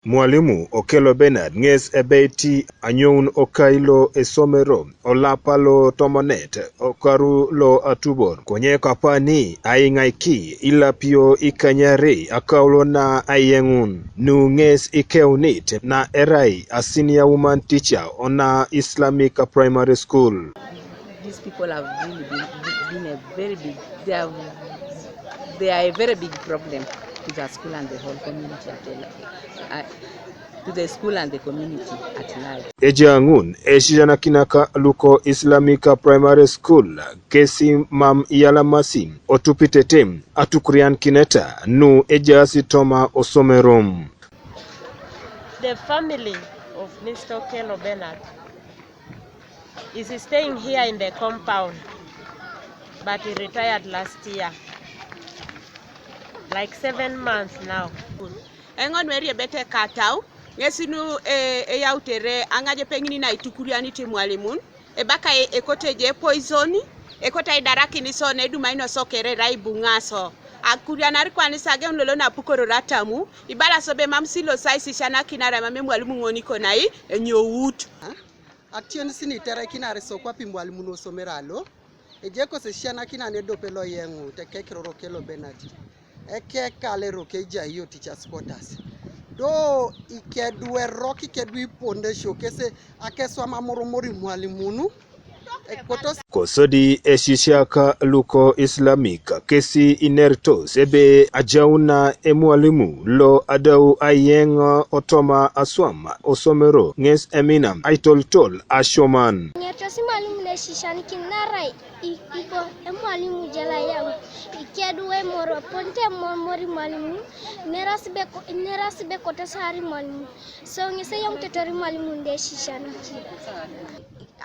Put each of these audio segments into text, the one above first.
Mwalimu Okelo Bernard nges ebeti anyoun okailo esomero olapalo tomonet okaru lo atubor konye kapani aingaiki ilapio ikanyare akaulona ayengun nu nges ikeunit na erai a senior woman teacher ona Islamic primary school. These people have really been a very big, they are a very big problem to the school and the whole community to the school and the community at large. Ejangun Esisianakinak Luko Islamic primary school kesi mam yalamasi otupitetem atukurian kineta nu ejasi toma osomerom. The family of Mr. Okelo Bernard is staying here in the compound, but he retired last year, like 7 months now. Engon meri bete katau ngesinu yautere angaje pengini na itukuriani ti mwalimun baka ekoteje poisoni ekota idaraki ni sone dumaino sokere raibu ngaso akurianari kwani sage unlolo na pukoro ratamu ibala sobe mamsilo saisi shana kinara mame mwalimu ngoniko nai enyowut ationi sini tere kinare sokwa pi mwalimu no someralo ejeko se shana kinane dopelo yengu tekekiro Okelo Bernard eke kale rokeja hiyo teachers quarters do ikedwe roki kedwi ponde showcase akeswa mamoromori mwalimunu Kosodi Esisiak Luko Islamic kesi inertos ebe ajauna mwalimu lo adau ayeng otoma aswam osomero nges eminam aitoltol ashoman. Nyatosi mwalimu le shishani kinarai ipo mwalimu jala yangu ikedwe moro ponte mori mwalimu nerasibe kota sari mwalimu so ngese yang tetori mwalimu nde shishana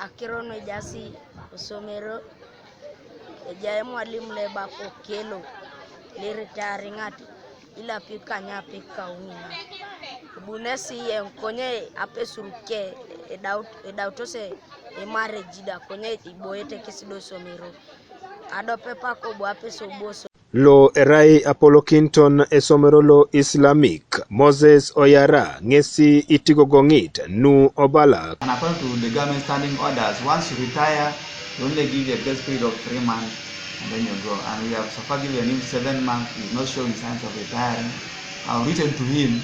akirono jasi osomero ejaye mwalimu le bako Okelo le retire ngati ila pika nya pika unina bunesi yenkonye apesuruke edautose emare jida konye iboyete kesido somero adope pako bo apeso boso Lo erai Apollo Kinton esomero lo Islamic Moses Oyara ngesi itigogongit nu obala. And according to the government standing orders, once you retire, you only give a grace period of 3 months and then you go. And we have so far given him 7 months. He's not showing signs of retiring. I've written to him,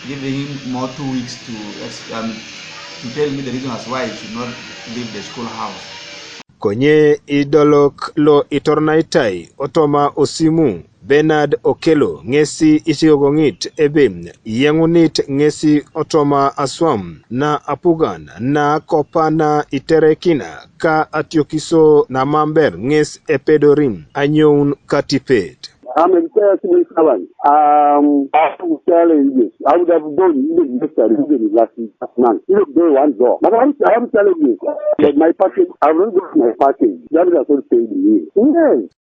giving him more 2 weeks to tell me the reason as why he should not leave the schoolhouse. Konye idolok lo itornaitai otoma osimu Bernard Okelo ngesi itigogongit ebe yengunit ngesi otoma aswam na apugan na kopana iterekina ka atiokiso na mamber nges epedorim anyoun katipet. I'm a civil servant. I will tell you this. I would have done even better even last month. You do one job. But I'm telling you, my package, I will get my package. That is also paid me. Yes.